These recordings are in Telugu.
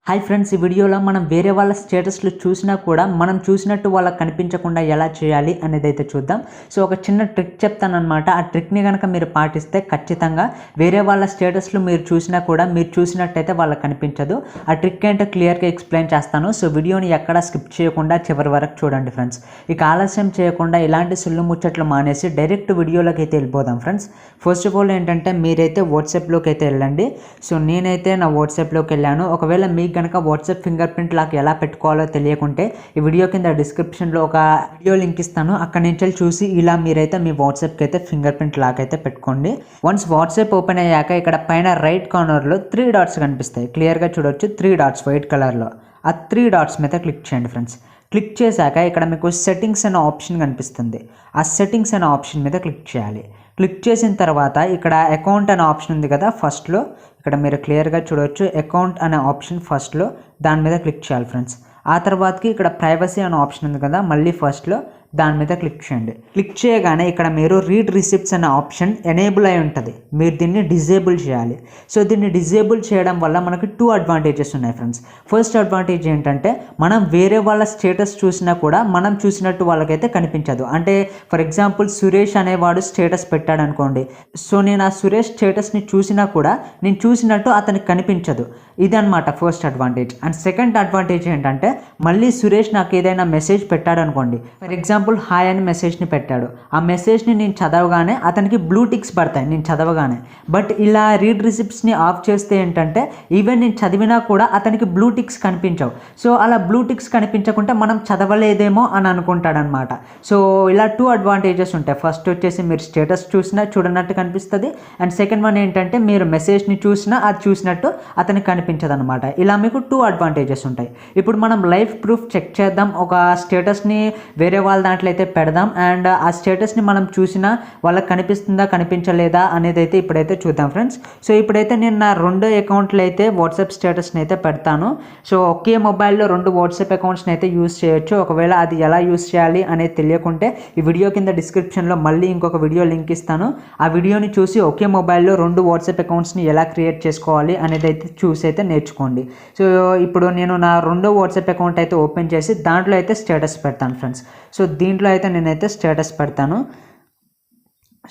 హాయ్ ఫ్రెండ్స్, ఈ వీడియోలో మనం వేరే వాళ్ళ స్టేటస్లు చూసినా కూడా మనం చూసినట్టు వాళ్ళకి కనిపించకుండా ఎలా చేయాలి అనేది అయితే చూద్దాం. సో ఒక చిన్న ట్రిక్ చెప్తానమాట. ఆ ట్రిక్ని కనుక మీరు పాటిస్తే ఖచ్చితంగా వేరే వాళ్ళ స్టేటస్లు మీరు చూసినా కూడా మీరు చూసినట్టయితే వాళ్ళకి కనిపించదు. ఆ ట్రిక్ ఏంటో క్లియర్గా ఎక్స్ప్లెయిన్ చేస్తాను. సో వీడియోని ఎక్కడ స్కిప్ చేయకుండా చివరి వరకు చూడండి ఫ్రెండ్స్. ఇక ఆలస్యం చేయకుండా ఇలాంటి సుళ్ళు ముచ్చట్లు మానేసి డైరెక్ట్ వీడియోలోకి అయితే వెళ్ళిపోదాం ఫ్రెండ్స్. ఫస్ట్ ఆఫ్ ఆల్ ఏంటంటే మీరైతే వాట్సాప్లోకి అయితే వెళ్ళండి. సో నేనైతే నా వాట్సాప్లోకి వెళ్ళాను. ఒకవేళ మీకు కనుక వాట్సాప్ ఫింగర్ ప్రింట్ లాక్ ఎలా పెట్టుకోవాలో తెలియకుంటే ఈ వీడియో కింద డిస్క్రిప్షన్లో ఒక వీడియో లింక్ ఇస్తాను. అక్కడి నుంచి చూసి ఇలా మీరైతే మీ వాట్సాప్కి అయితే ఫింగర్ ప్రింట్ లాక్ అయితే పెట్టుకోండి. వన్స్ వాట్సాప్ ఓపెన్ అయ్యాక ఇక్కడ పైన రైట్ కార్నర్లో 3 డాట్స్ కనిపిస్తాయి. క్లియర్గా చూడొచ్చు, 3 డాట్స్ వైట్ కలర్లో. ఆ 3 డాట్స్ మీద క్లిక్ చేయండి ఫ్రెండ్స్. క్లిక్ చేశాక ఇక్కడ మీకు సెట్టింగ్స్ అనే ఆప్షన్ కనిపిస్తుంది. ఆ సెట్టింగ్స్ అనే ఆప్షన్ మీద క్లిక్ చేయాలి. క్లిక్ చేసిన తర్వాత ఇక్కడ అకౌంట్ అనే ఆప్షన్ ఉంది కదా, ఫస్ట్లో ఇక్కడ మీరు క్లియర్గా చూడవచ్చు. అకౌంట్ అనే ఆప్షన్ ఫస్ట్లో దాని మీద క్లిక్ చేయాలి ఫ్రెండ్స్. ఆ తర్వాతకి ఇక్కడ ప్రైవసీ అనే ఆప్షన్ ఉంది కదా, మళ్ళీ ఫస్ట్లో దాని మీద క్లిక్ చేయండి. క్లిక్ చేయగానే ఇక్కడ మీరు రీడ్ రిసిప్ట్స్ అనే ఆప్షన్ ఎనేబుల్ అయి ఉంటుంది. మీరు దీన్ని డిజేబుల్ చేయాలి. సో దీన్ని డిజేబుల్ చేయడం వల్ల మనకి 2 అడ్వాంటేజెస్ ఉన్నాయి ఫ్రెండ్స్. ఫస్ట్ అడ్వాంటేజ్ ఏంటంటే మనం వేరే వాళ్ళ స్టేటస్ చూసినా కూడా మనం చూసినట్టు వాళ్ళకైతే కనిపించదు. అంటే ఫర్ ఎగ్జాంపుల్ సురేష్ అనేవాడు స్టేటస్ పెట్టాడు అనుకోండి. సో నేను ఆ సురేష్ స్టేటస్ని చూసినా కూడా నేను చూసినట్టు అతనికి కనిపించదు. ఇదన్నమాట first advantage. And second advantage ఏంటంటే మళ్ళీ సురేష్ నాకు ఏదైనా మెసేజ్ పెట్టాడు అనుకోండి. ఫర్ ఎగ్జాంపుల్ హాయ్ అని మెసేజ్ని పెట్టాడు. ఆ మెసేజ్ని నేను చదవగానే అతనికి బ్లూ టిక్స్ పడతాయి నేను చదవగానే. బట్ ఇలా రీడ్ రిసిప్ట్స్ని ఆఫ్ చేస్తే ఏంటంటే ఈవెన్ నేను చదివినా కూడా అతనికి బ్లూ టిక్స్ కనిపించవు. సో అలా బ్లూ టిక్స్ కనిపించకుంటే మనం చదవలేదేమో అని అనుకుంటాడనమాట. సో ఇలా 2 అడ్వాంటేజెస్ ఉంటాయి. ఫస్ట్ వచ్చేసి మీరు స్టేటస్ చూసినా చూడనట్టు కనిపిస్తుంది. అండ్ సెకండ్ వన్ ఏంటంటే మీరు మెసేజ్ని చూసినా అది చూసినట్టు అతనికి కనిపించదు అనమాట. ఇలా మీకు 2 అడ్వాంటేజెస్ ఉంటాయి. ఇప్పుడు మనం లైవ్ ప్రూఫ్ చెక్ చేద్దాం. ఒక స్టేటస్ని వేరే వాళ్ళ దాంట్లో అయితే పెడదాం. అండ్ ఆ స్టేటస్ని మనం చూసినా వాళ్ళకి కనిపిస్తుందా కనిపించలేదా అనేది అయితే ఇప్పుడైతే చూద్దాం ఫ్రెండ్స్. సో ఇప్పుడైతే నేను నా 2 అకౌంట్లు అయితే వాట్సాప్ స్టేటస్ని అయితే పెడతాను. సో ఒకే మొబైల్లో 2 వాట్సాప్ అకౌంట్స్ని అయితే యూస్ చేయొచ్చు. ఒకవేళ అది ఎలా యూస్ చేయాలి అనేది తెలియకుంటే ఈ వీడియో కింద డిస్క్రిప్షన్లో మళ్ళీ ఇంకొక వీడియో లింక్ ఇస్తాను. ఆ వీడియోని చూసి ఒకే మొబైల్లో 2 వాట్సాప్ అకౌంట్స్ని ఎలా క్రియేట్ చేసుకోవాలి అనేది అయితే చూసి అయితే నేర్చుకోండి. సో ఇప్పుడు నేను నా 2వ వాట్సాప్ అకౌంట్ అయితే ఓపెన్ చేసి దాంట్లో అయితే స్టేటస్ పెడతాను ఫ్రెండ్స్. సో దీంట్లో అయితే నేనైతే స్టేటస్ పెడతాను.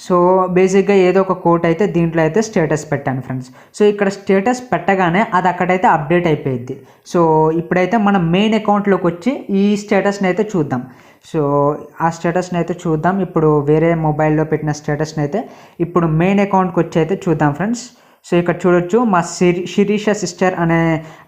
సో బేసిక్గా ఏదో ఒక కోట్ అయితే దీంట్లో అయితే స్టేటస్ పెట్టాను ఫ్రెండ్స్. సో ఇక్కడ స్టేటస్ పెట్టగానే అది అక్కడైతే అప్డేట్ అయిపోయింది. సో ఇప్పుడైతే మనం మెయిన్ అకౌంట్లోకి వచ్చి ఈ స్టేటస్ని అయితే చూద్దాం. సో ఆ స్టేటస్ని అయితే చూద్దాం. ఇప్పుడు వేరే మొబైల్లో పెట్టిన స్టేటస్ని అయితే ఇప్పుడు మెయిన్ అకౌంట్కి వచ్చి అయితే చూద్దాం ఫ్రెండ్స్. సో ఇక్కడ చూడొచ్చు మా శిరీష సిస్టర్ అనే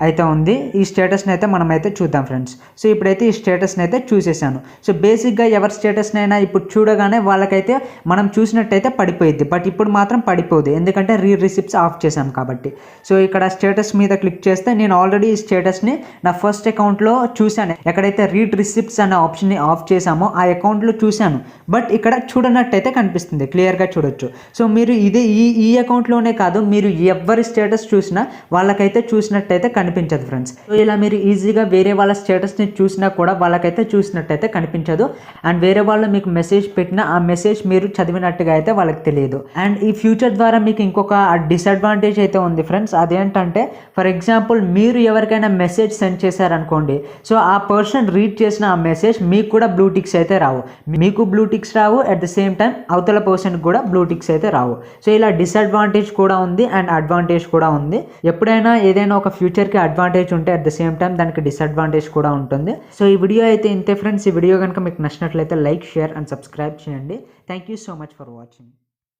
అయితే ఉంది. ఈ స్టేటస్ని అయితే మనం అయితే చూద్దాం ఫ్రెండ్స్. సో ఇప్పుడైతే ఈ స్టేటస్ని అయితే చూసేసాను. సో బేసిక్గా ఎవరి స్టేటస్ని అయినా ఇప్పుడు చూడగానే వాళ్ళకైతే మనం చూసినట్టయితే పడిపోయింది. బట్ ఇప్పుడు మాత్రం పడిపోదు, ఎందుకంటే రీడ్ రిసిప్ట్స్ ఆఫ్ చేసాం కాబట్టి. సో ఇక్కడ స్టేటస్ మీద క్లిక్ చేస్తే నేను ఆల్రెడీ ఈ స్టేటస్ని నా ఫస్ట్ అకౌంట్లో చూశాను. ఎక్కడైతే రీడ్ రిసిప్ట్స్ అనే ఆప్షన్ని ఆఫ్ చేసామో ఆ అకౌంట్లో చూశాను. బట్ ఇక్కడ చూడనట్టయితే కనిపిస్తుంది, క్లియర్గా చూడొచ్చు. సో మీరు ఇదే ఈ అకౌంట్లోనే కాదు, మీరు ఎవరి స్టేటస్ చూసినా వాళ్ళకైతే చూసినట్టయితే కనిపించదు ఫ్రెండ్స్. సో ఇలా మీరు ఈజీగా వేరే వాళ్ళ స్టేటస్ని చూసినా కూడా వాళ్ళకైతే చూసినట్టయితే కనిపించదు. అండ్ వేరే వాళ్ళు మీకు మెసేజ్ పెట్టినా ఆ మెసేజ్ మీరు చదివినట్టుగా అయితే వాళ్ళకి తెలియదు. అండ్ ఈ ఫ్యూచర్ ద్వారా మీకు ఇంకొక డిసడ్వాంటేజ్ అయితే ఉంది ఫ్రెండ్స్. అదేంటంటే ఫర్ ఎగ్జాంపుల్ మీరు ఎవరికైనా మెసేజ్ సెండ్ చేశారనుకోండి. సో ఆ పర్సన్ రీడ్ చేసిన ఆ మెసేజ్ మీకు కూడా బ్లూ టిక్స్ అయితే రావు. మీకు బ్లూ టిక్స్ రావు, అట్ ద సేమ్ టైం అవతల పర్సన్కి కూడా బ్లూ టిక్స్ అయితే రావు. సో ఇలా డిసడ్వాంటేజ్ కూడా ఉంది అండ్ అడ్వాంటేజ్ కూడా ఉంది. ఎప్పుడైనా ఏదైనా ఒక ఫ్యూచర్కి అడ్వాంటేజ్ ఉంటే అట్ ద సేమ్ టైం దానికి డిసడ్వాంటేజ్ కూడా ఉంటుంది. సో ఈ వీడియో అయితే ఇంతే ఫ్రెండ్స్. ఈ వీడియో కనుక మీకు నచ్చినట్లయితే లైక్, షేర్ అండ్ సబ్స్క్రైబ్ చేయండి. Thank you so much for watching.